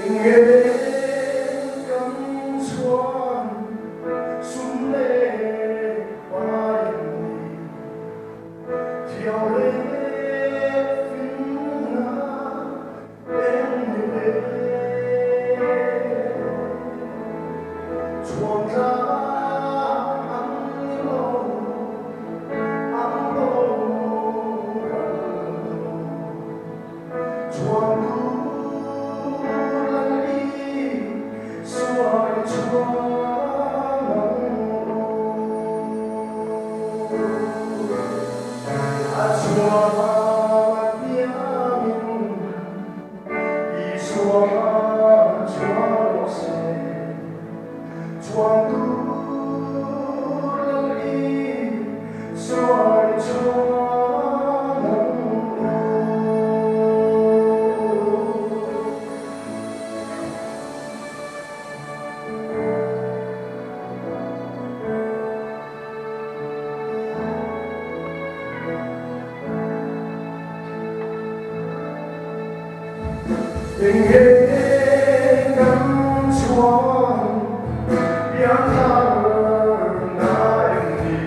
tình em cắm xoan xuống lê qua em theo lê phim em chuông ra ăn lâu chuông tình em cắm xoan yang na em đi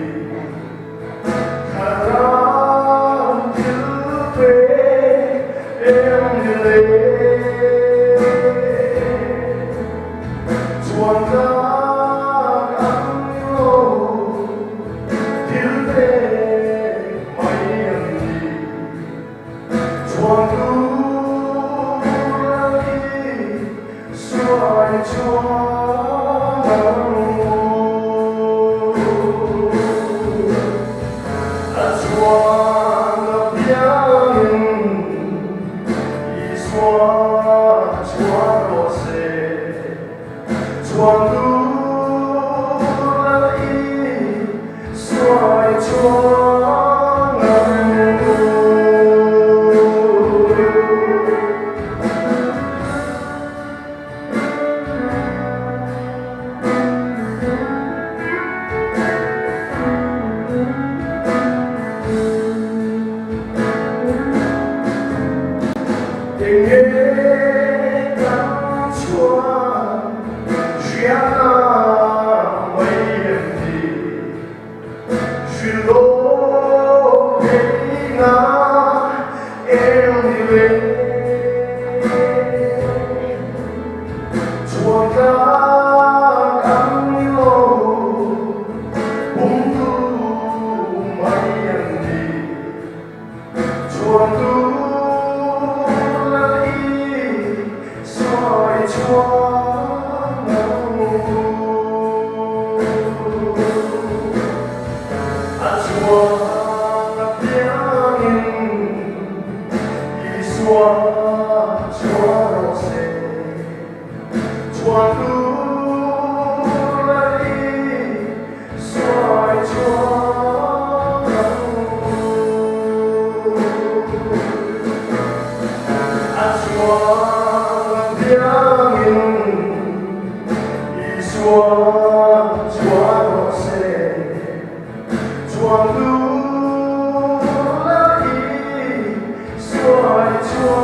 haram thứ về em lên chuông ra ăn lâu thứ về mấy em đi chuông tình em cắm xoan giang na mấy em đi duyên lối ngã em đi về chuông ra ăn lâu bung thu mấy em đi chuông thu Chúa